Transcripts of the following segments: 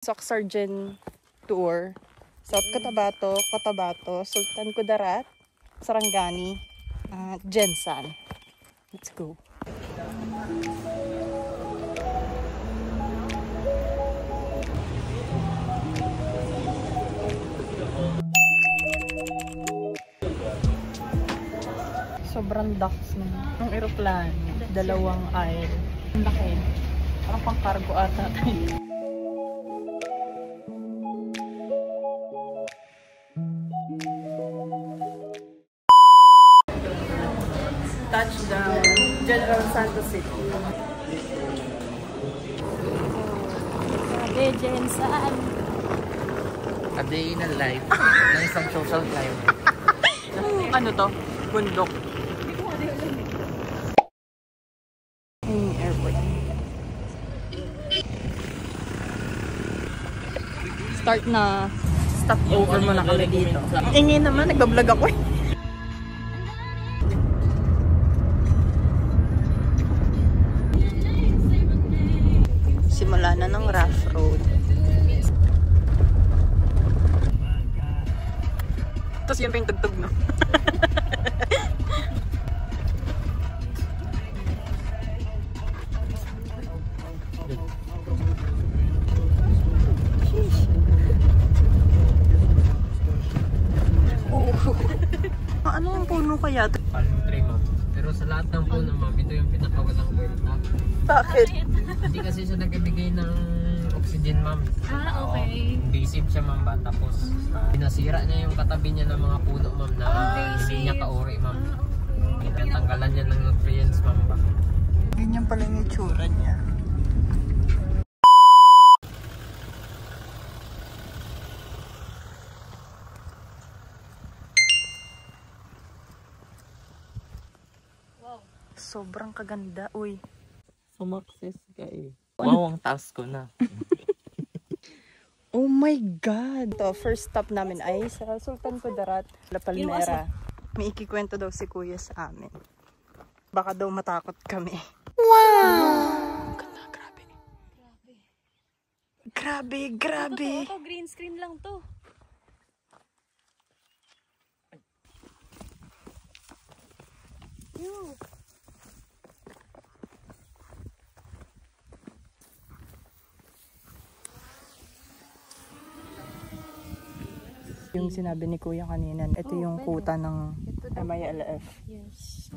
Soksargen Tour. South Cotabato, Sultan Kudarat, Sarangani, Jensan. Let's go. Sobrang lakas ng aeroplano. Dalawang aisle. Ang laki. Parang pang cargo ata tayo. Touchdown, General Santos City. Grabe, Jensan. A day in a life ng isang social climber. Ano to? Bundok. Airport. Start na. Stop over muna kami dito. Ingin naman, nagbablog ako eh. Simula na ng rough road. Tapos yun pa yung tugtog, no? Ano ang puno kaya? Palm tree, ma'am. Pero sa lahat ng puno, ma'am, ito yung pinakawalang kwenta. Bakit? Hindi kasi siya nagbibigay ng oxygen, ma'am. Okay. Invasive siya, ma'am ba? Tapos, pinasira niya yung katabi niya ng mga puno, ma'am, na hindi niya kauri, ma'am. Pinatanggalan niya ng nutrients, ma'am ba? Ganyan pala yung itsura niya. Sobrang kaganda, uy. Sumakses ka eh. Wow, ang task ko na. Oh my God! To, first stop namin ay sa Sultan Kudarat, La Palmera. May ikikwento daw si Kuya sa amin. Baka daw matakot kami. Wow! Ganda, grabe. Grabe. Ito, green screen lang to. Ew. Yung sinabi ni Kuya kanina, ito yung kuta ng MILF. Yes.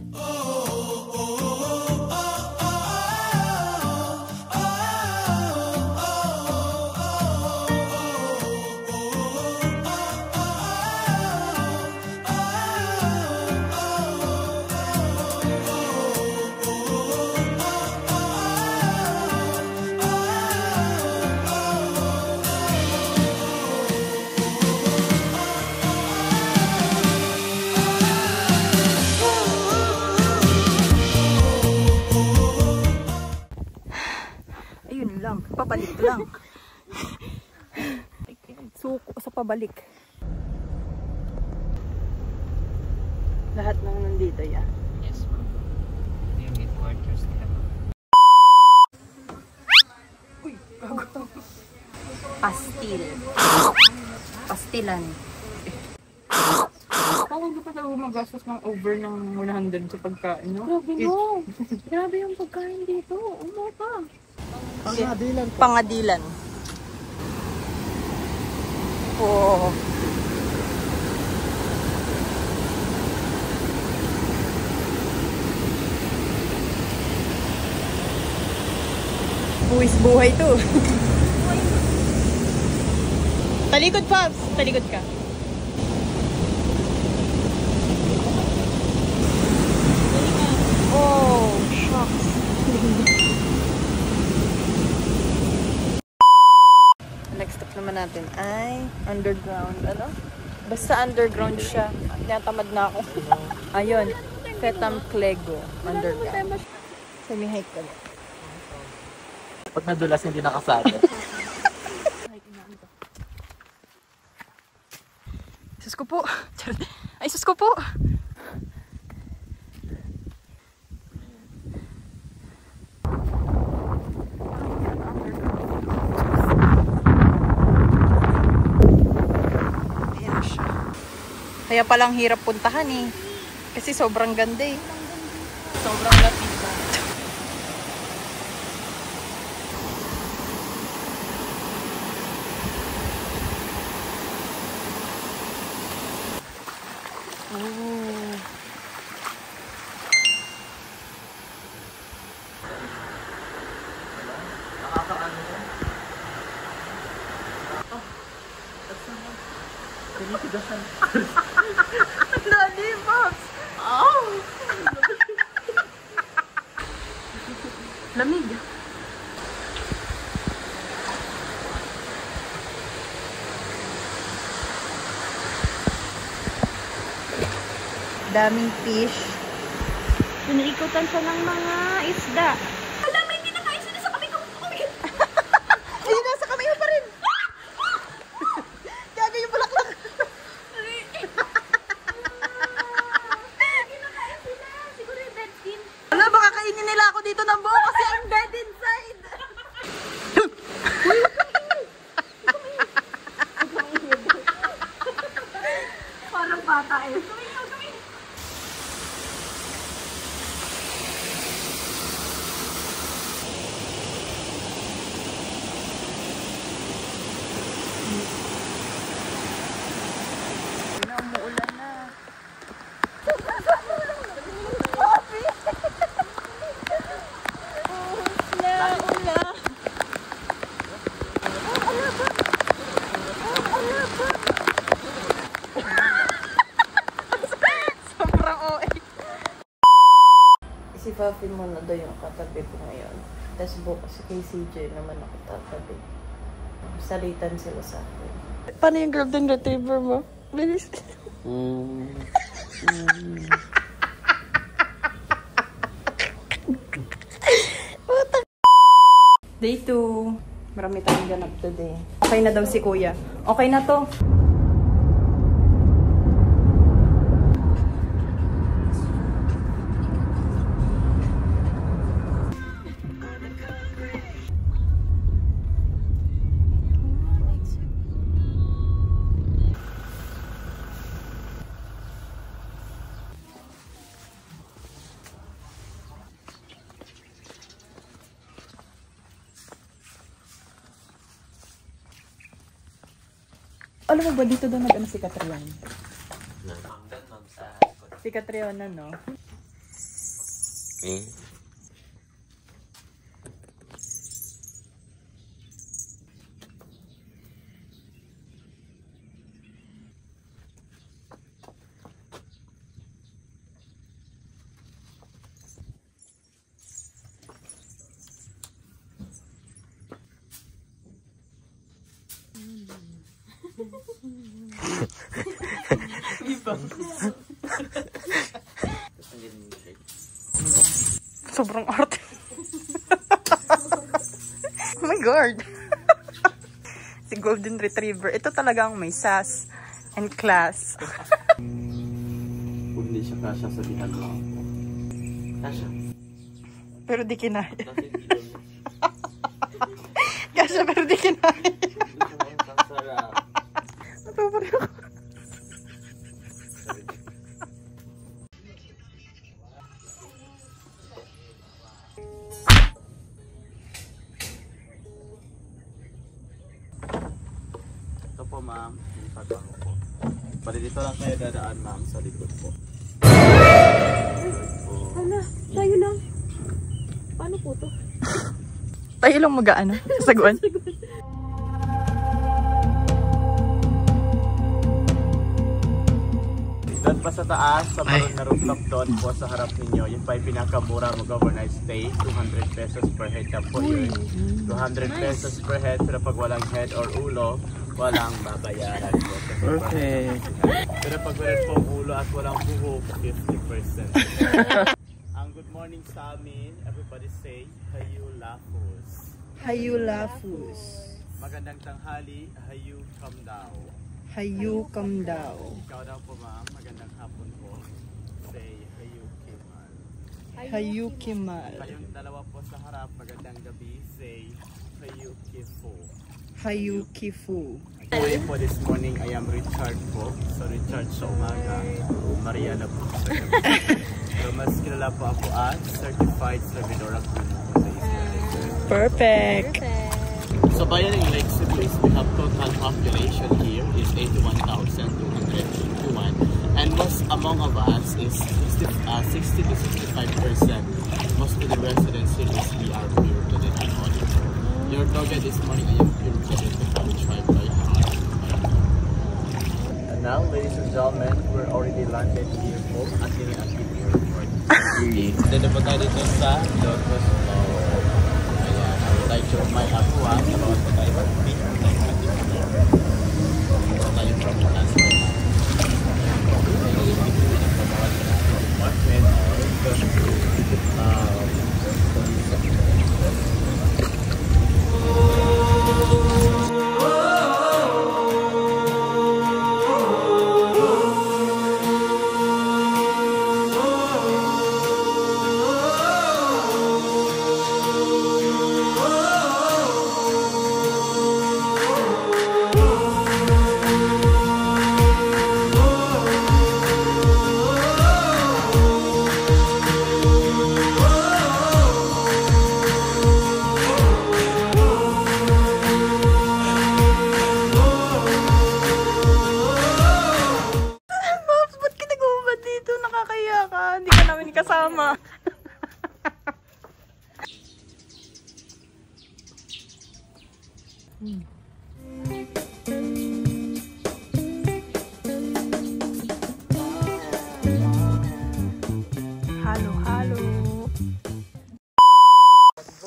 Pabalik lang. Suko sa pabalik. Lahat ng nandito yan. Yes, ma'am. Yung headquarters nila, ma'am. Uy, gago to. Pastilan. Tawag ko pa sa magastos ng over ng 100 sa pagkain, no? Grabe mo. Grabe yung pagkain dito. Umapa. Pangadilan. Oh. Buwis buhay to. Talikod, Pops. Talikod ka. Oh, shucks. Next stop naman natin ay underground. Ano? Basta underground siya. Tinatamad na ako. Ayun. Fetam Clego. Underground. Sabi hike ka na. Pag nadulas, hindi nakasada. Sus ko po. Ay, sus ko po. Kaya palang hirap puntahan eh. Kasi sobrang ganda eh. Sobrang lapitan. Oh. Lollipops! Oh! Lamig. Daming fish. Pinaikutan siya ng mga isda. Ay, nasa kamay mo pa rin! Gaga yung bulaklak! Siguro yung dead skin. Wala, baka kainin nila ako dito ng buo kasi I'm dead inside! Parang bata eh. Umuulan na. Sobrang OA. Si Fafi muna daw yung katabi ko ngayon. Tapos bukas kay CJ naman ako tatabi. Salitan sila sa akin. Paano yung golden retriever mo? Bilis. Day 2. Marami tayong ganap today. Okay na daw si Kuya. Okay na to. Alam mo ba, dito daw nag-ano si Catriona? Si Catriona, no? Sobrang arte. Oh my God. Si Golden Retriever. Ito talagang may sass and class. Kung hindi siya kasya, sabihan mo ako. Kasya. Pero di kinaya. Kasya pero di kinaya. Natapari ako. Ito po ma'am, yung pagbango po. Bali dito lang kayo dadaan ma'am sa likod po. Hala, tayo lang. Paano po to? Tayo lang mag-ano? Saguan. Doon pa sa taas, sa maroon na rooftop doon po sa harap ninyo, yung pa yung pinakamura mag-overnight stay, 200 pesos per head na po yun. 200 pesos per head, pero pag walang head or ulo, walang babayaran po. Okay. Pero pag meron pong ulo at walang buhok, 50%. Ang good morning sa amin, everybody say, Hayu Lafus. Hayu Lafus. Magandang tanghali, Hayu Kamdao. Hayu Kamdao. Ikaw daw po ma'am, magandang hapon po. Say, Hayu Kimal. Hayu Kimal. Kayong dalawa po sa harap, magandang gabi. Say, Hayu Kifo. Hayukifu. Way po this morning, I am Richard po. So Richard sa umaga, Mariana po sa gabi. Pero mas kilala po ako as Certified Servidora Puno po sa Israel. Perfect. So bayan ng Lake Cebu is we have total population here is 81,251 and most among of us is 60 to 65%. Most of the residents here is we are pure to the Catholic. Your target this morning I am pure to the Catholic tribe by heart. And now ladies and gentlemen, we're already landed here po at yung activity report. Then na po tayo dito sa Locos Flower. I would like to remind everyone about the type of meat that we have here. Tayo from Alaska. Hindi ka namin kasama. Halo.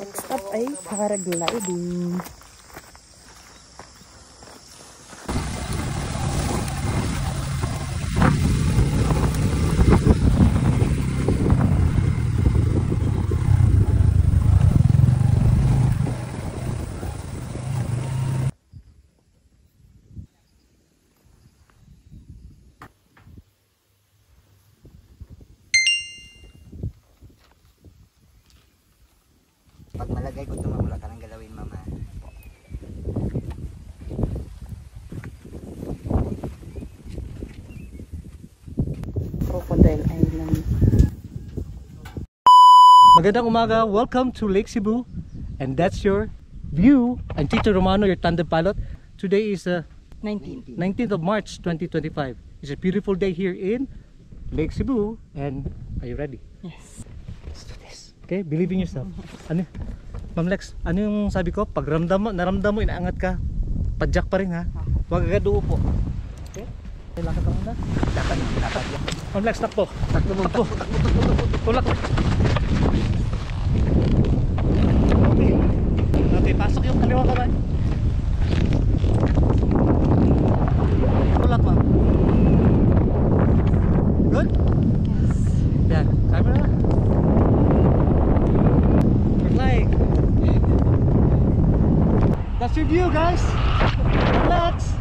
Next up ay paragliding. Pag malagay ko ito mawala ka nang galawin, mama. Crocodile Island. Magandang umaga, welcome to Lake Cebu, and that's your view. I'm Tito Romano, your tandem pilot. Today is 19th of March 2025. It's a beautiful day here in Lake Cebu, and are you ready? Yes. Let's do this. Okay, believe in yourself. Ano? Ma'am Lex, ano yung sabi ko? Pag naramdam mo, inaangat ka, padyak pa rin ha. Huwag agad uupo. Okay? Lakad ka muna. Dapat. Ma'am Lex, takbo. Takbo. Tulak. Okay, pasok yung kaliwa kamay. Tulak, ma'am. Good? Yes. Yan, camera na. Like. That's your view, guys. Relax.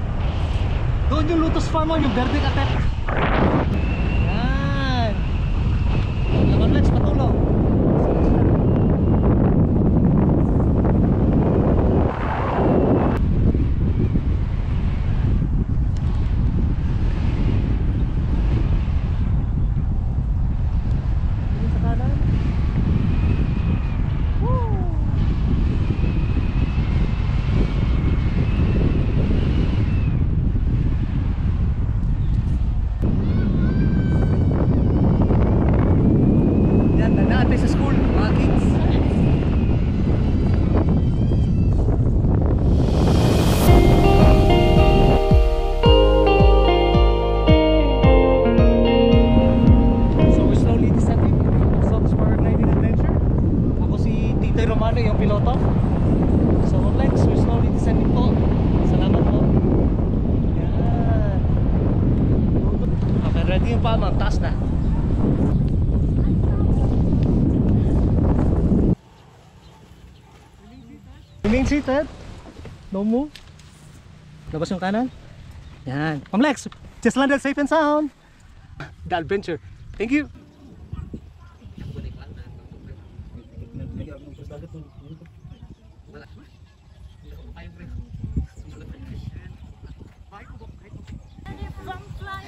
Doon yung Lotus Farm mo, yung Verde Catet. Yan. Relax, patulong. Sa kanan. Sa school, mga kids. So we're slowly descending sa paragliding adventure. Ako si Tito Romano, yung piloto. So Lex, we're slowly descending po. Salamat po. Yan. Okay, ready yung pa, ma'am. Taas na. Remain seated. No move. Labas yung kanan. Yan. Ma'am Lex, just landed safe and sound. The adventure. Thank you.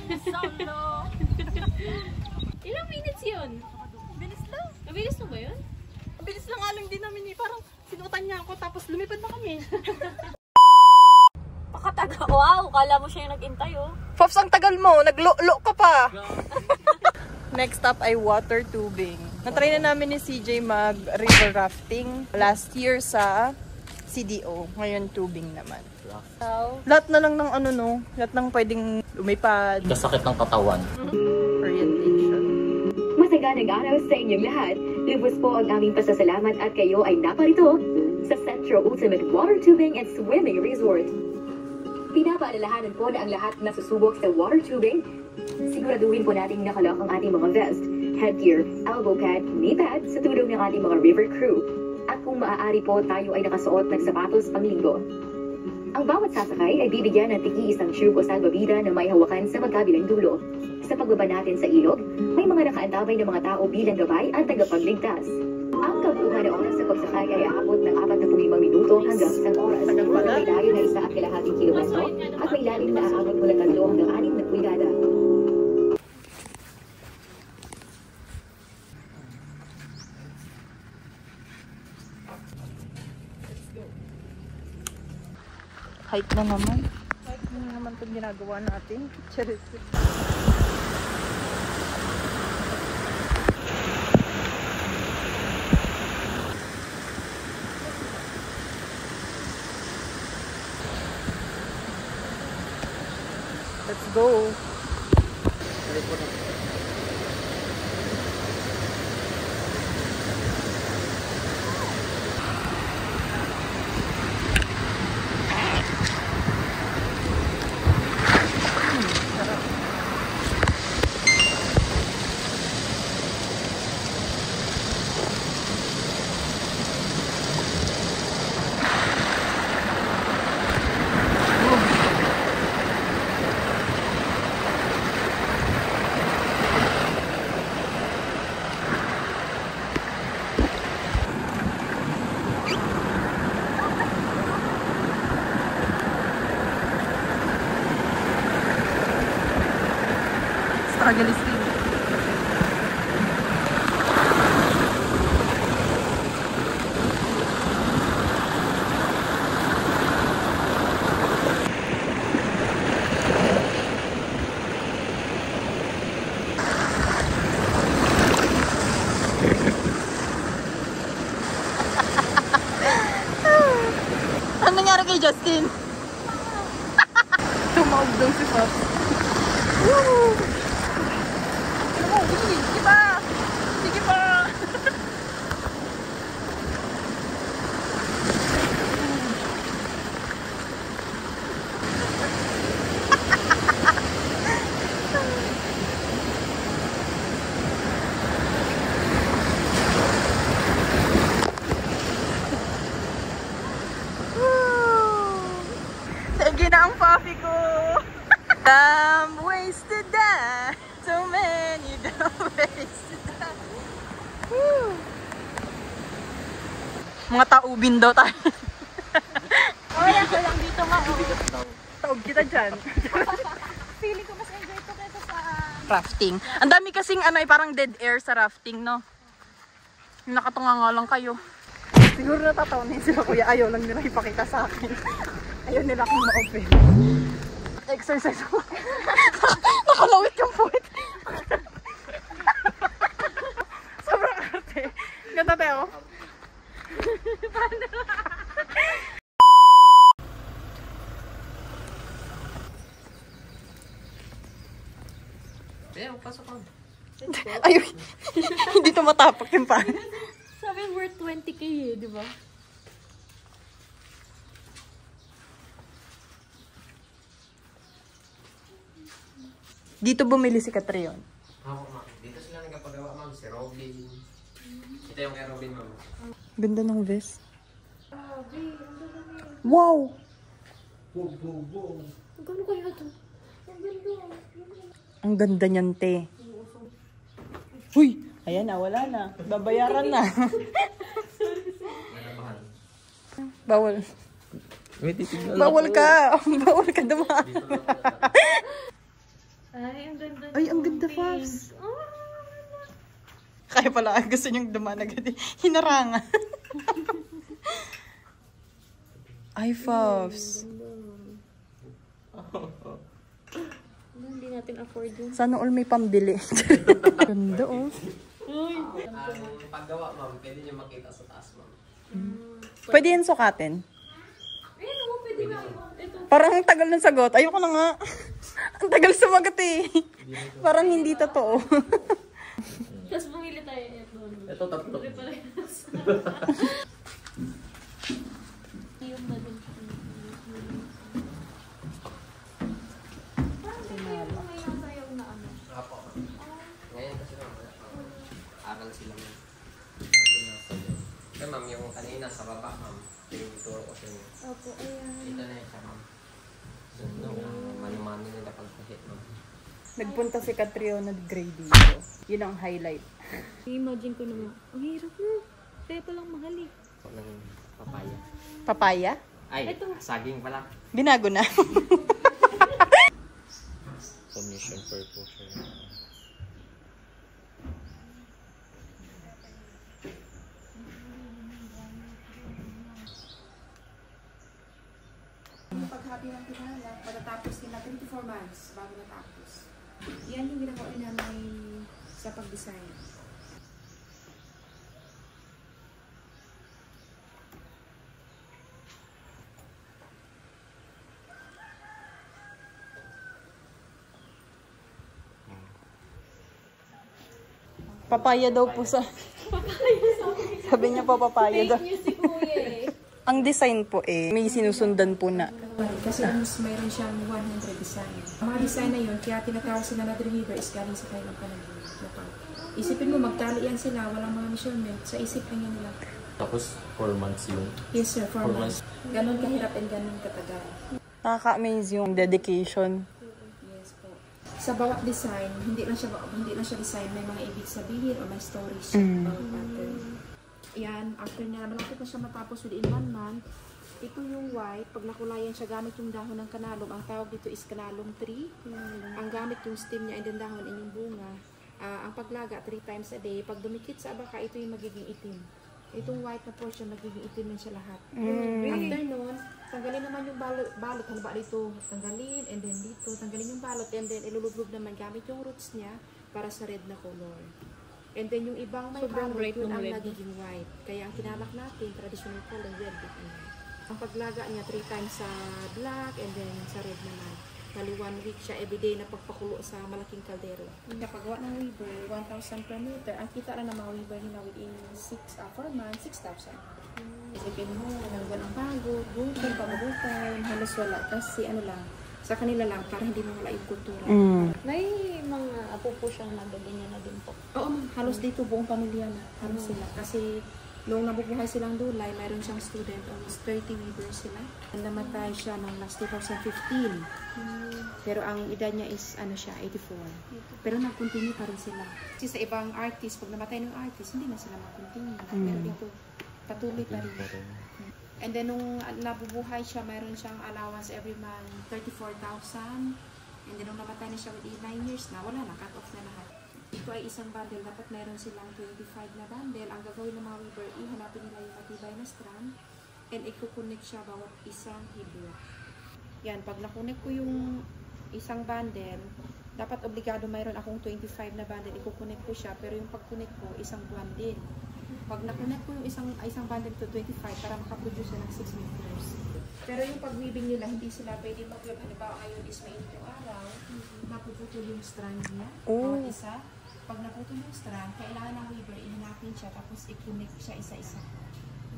Solo. Ilang minutes yun? Bilis lang. Mabilis na ba yun? Bilis lang nga lang din namin eh. Parang sinutan niya ako tapos lumipad na kami. Pakataga. Wow, kala mo siya yung nag-intay oh. Pops, ang tagal mo. Naglo-lo ka pa. Next stop ay water tubing. Natry na namin ni CJ mag-river rafting last year sa CDO. Ngayon tubing naman. So, Lahat na lang ng ano no, lahat ng pwedeng lumipad. Kasakit ng katawan. Orientation. Masaganang araw sa inyong lahat. Lubos po ang aming pasasalamat at kayo ay naparito sa Centro Ultimate Water Tubing and Swimming Resort. Pinapaalalahanan po na ang lahat na susubok sa water tubing, siguraduhin po nating nakalock ang ating mga vest, headgear, elbow pad, knee pad sa tulong ng ating mga river crew. At kung maaari po, tayo ay nakasuot ng sapatos panglinggo. Ang bawat sasakay ay bibigyan ng tigi-isang tube o salbabida na may hawakan sa magkabilang dulo. Sa pagbaba natin sa ilog, may mga nakaantabay na mga tao bilang gabay at tagapagligtas. Ang kabuuan na oras sa pagsakay ay aabot ng 45 minuto hanggang 1 oras. May layo na 1.5 kilometro at may lalim na aabot mula 3 hanggang 6 na pulgada. Hike na naman. Hike na naman itong ginagawa natin. Charis. Let's go. Struggle is real. Ano nangyari kay Justin? Tumawag daw si Pop. Woo! Sige pa! Sige pa! Sige na ang puppy ko! I'm wasted down. So many ways to die. Woo! Mga taubin daw tayo. okay ako lang dito nga. Taob kita dyan. Feeling ko mas enjoy ko kaysa sa... Rafting. Ang dami kasing ano, parang dead air sa rafting, no? Nakatunga nga lang kayo. Siguro natatawa na sila kuya. Ayaw lang nila ipakita sa akin. Ayaw nila akong ma-open. Exercise ako. Nakalawit yung puwit. Sobrang arte. Ganda tayo. Pasok ko. Ayaw. Hindi tumatapak yung pa. Sabi worth 20k eh, di ba? Dito bumili si Catrion. Oo, ma'am. Dito sila nagpapagawa, ma'am. Si Robin. Ito yung kay Robin, ma'am. Ganda ng vest. Wow! Gano'n kaya ito? Ang ganda. Ang ganda niyan, te. Huy! Ayan na, wala na. Babayaran na. Bawal. Bawal ka. Bawal ka dumaan. Ay, Ay, ang ganda, Fabs. Kaya pala, gusto niyong dumaan agad. Hinarangan. Ay, Fabs. Hindi natin afford yun. Sana all may pambili. Ganda, oh. Ang paggawa, ma'am, pwede niyo makita sa taas, ma'am. Pwede yan sukatin? Ayun, oh, pwede ba? Ito. Parang ang tagal ng sagot. Ayoko na nga. Ang tagal sumagot eh. Parang hindi totoo. Tapos bumili tayo ito. Ito, tatlo. Yung na din. Apo. Ngayon kasi ma'am, aral sila ma'am. Kaya ma'am, yung kanina sa baba, ma'am, yung ituro ko sa inyo. Opo, ayan. Ito na yung siya, ma'am. So, mano-mano nila pagpahit, ma'am. Nagpunta si Catriona Gray dito. Yun ang highlight. I-imagine ko naman. Ang hirap mo. Kaya palang mahal eh. Ito lang yung papaya. Papaya? Ay, Ito. saging pala. Binago na. Commission purpose. Yung paghati ng pinala, pagkatapos nila 24 months bago natapos. Yan yung ginagawa namin sa pag-design. Papaya daw po sa... Sabi niya po papaya daw. Music kuya eh. Ang design po eh, may sinusundan po na. Kasi mayroon siyang 100 design. Ang mga design na yun, kaya tinatawag sila na deliver is galing sa kanilang panaginip. Isipin mo, magtali yan sila, walang mga measurement, sa isip lang yan nila. Tapos 4 months yun. Yes sir, 4 months. Ganon kahirap and ganon katagal. Nakaka-amaze yung dedication. Yes po. Sa bawat design, hindi lang siya design, may mga ibig sabihin o may stories siya. Bawat pattern. Yan, after niya, malapit na siya matapos within 1 month. Ito yung white, pag nakulayan siya gamit yung dahon ng kanalom, ang tawag dito is kanalom tree. Ang gamit yung stem niya and then dahon and yung bunga. Ang paglaga 3 times a day. Pag dumikit sa abaka, ito yung magiging itim. Itong white na portion, magiging itim na siya lahat. After nun, tanggalin naman yung balot. Halimbawa dito, tanggalin, and then dito, tanggalin yung balot, and then ilulublog naman gamit yung roots niya para sa red na color. And then yung ibang may balot, yun ang nagiging white. Kaya ang kinalak natin, traditional color, red. Ang paglaga niya 3 times sa black, and then sa red naman. Bali 1 week siya everyday na pagpakulo sa malaking kaldero. Napagawa ng weaver, 1,000 per meter. Ang kita lang ng mga weaver nila within 4 months, 6,000. Isipin mo, nangguan ang pagod, gutom, pamagutan, halos wala. Kasi ano lang, sa kanila lang, para hindi mo wala yung kultura. May mga apo po siyang nagaganyan na din po. Oo, halos dito buong pamilya na. Halos sila. Kasi noong nabubuhay silang Dulay, mayroon siyang student, almost 30 weavers sila. Namatay siya noong last 2015. Pero ang edad niya is, ano siya, 84. Pero nag-continue pa rin sila. Kasi sa ibang artist, pag namatay ng artist, hindi na sila mag-continue. Pero dito, patuloy pa rin. And then, nung nabubuhay siya, mayroon siyang allowance every month, 34,000. And then, nung namatay na siya within 9 years na, wala na, cut off na lahat. Ito ay isang bundle. Dapat mayroon silang 25 na bundle. Ang gagawin ng mga weaver, ihanapin nila yung matibay na strand and i-connect siya bawat isang hibla. Yan, pag nakunik ko yung isang bundle, dapat obligado mayroon akong 25 na bundle. I-connect ko siya, pero yung pag-connect ko, isang buwan din. Pag nakunik ko yung isang bundle to 25 para makaproduce ng 6 meters. Pero yung pag-weaving nila, hindi sila pwede mag-weave. Halimbawa ngayon is mainit yung araw, napuputol yung strand niya. Bawat isa. Pag naputol yung strand, kailangan ng weaver, ihinapin siya, tapos i-connect siya isa-isa.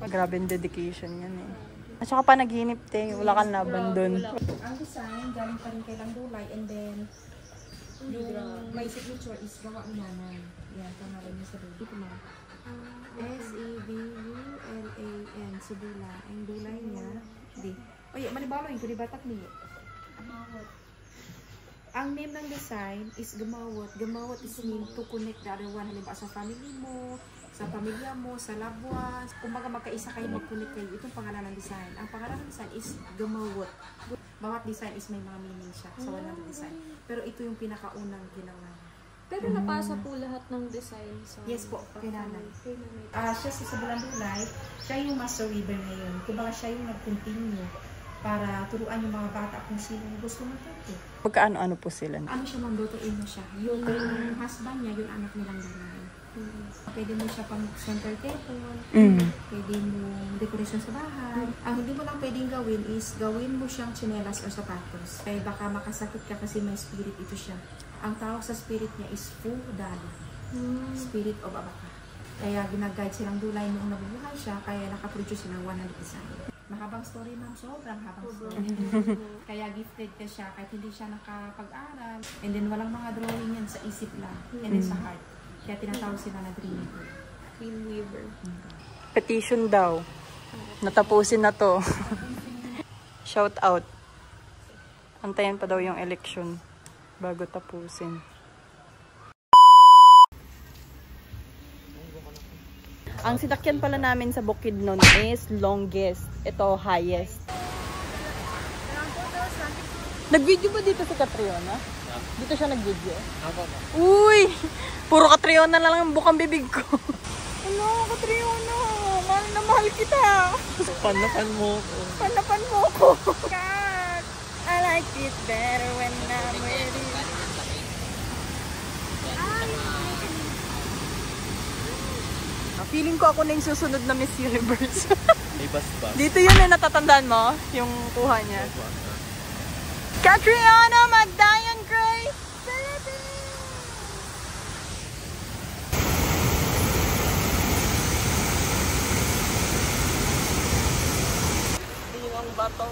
Grabe yung dedication yan eh. At saka pa naghinip te, wala kang laban dun. Ang design, galing pa rin kay Lang Dulay, and then yung may signature is gawa ni nanay. Yan, pangalan niya sa baby ko na. S-E-B-U-L-A-N, si Dula. Ang Dulay niya, di. Oye, manibalo yung batak niya. Ang name ng design is Gamawot. Gamawot is mean to connect the other one. Halimbawa sa family mo, sa pamilya mo, sa loved ones. Kumbaga magkaisa kayo, mag-connect kayo. Itong pangalan ng design. Ang pangalan ng design is Gamawot. Bawat design is may mga meaning siya sa walang design. Pero ito yung pinakaunang ginawa. Pero napasa po lahat ng design sa... Yes po, kailangan. Siya sa Bulandulay, siya yung master weaver ngayon. Kumbaga siya yung nag-continue para turuan yung mga bata kung sino gusto matuto. Pagkaano-ano po sila? Ano siya, mamlutuin mo siya. Yung husband niya, yung anak nilang babae. Pwede mo siya pang center table, pwede mo decoration sa bahay. Ang hindi mo lang pwedeng gawin is gawin mo siyang tsinelas or sapatos. Kaya baka makasakit ka kasi may spirit ito siya. Ang tawag sa spirit niya is Fudali, spirit of Abaka. Kaya ginaguide silang dulay noong nabubuhay siya, kaya nakaproduce silang 100 design. Mahabang story, ma'am. Sobrang habang story. Kaya gifted ka siya kahit hindi siya nakapag-aral. And then walang mga drawing yan sa isip lang. And then sa heart. Kaya tinatawag sila na Dreamweaver. Dreamweaver. Petition daw. Natapusin na to. Shout out. Antayin pa daw yung election bago tapusin. Ang sinakyan pala namin sa Bukidnon is longest. Ito, highest. Nag-video ba dito si Catriona? Dito siya nag-video? Ako ba? Uy! Puro Catriona na lang ang bukang bibig ko. Ano, Catriona? Mahal na mahal kita. Panapan mo ko. Panapan mo ko. God, I like it better when I'm with you. Feeling ko ako na yung susunod na Miss Universe. May bus ba? Dito yun eh, natatandaan mo? Yung kuha niya. Catriona Magdayan Grace! Ang bato.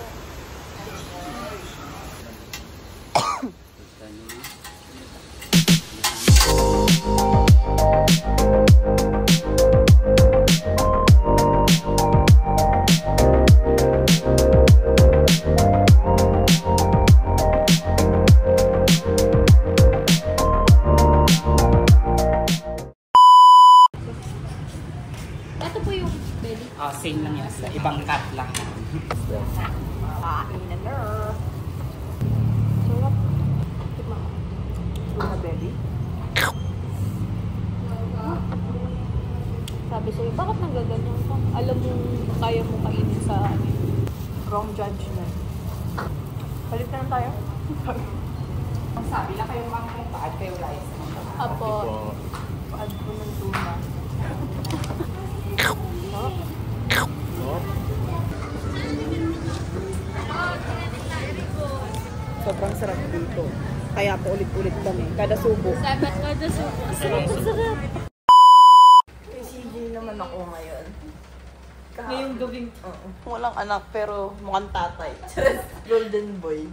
Ito po yung belly. Same lang yan. Ibang cut lang. Kain na na. Sarap. Tikman mo. Tuna belly. Sabi sa'yo, bakit nagaganyan ka? Alam mo, kaya mo kainin sa wrong judgment. Balik na lang tayo. Sabi lang kayo mga kung paad kayo rice. Apo. Paad ko ng tuna. Sobrang sarap dito. Kaya po ulit-ulit kami. Kada subo. Kada subo. Sarap. May CG naman ako ngayon. Ngayong gawing, walang anak pero mukhang tatay. Golden boy.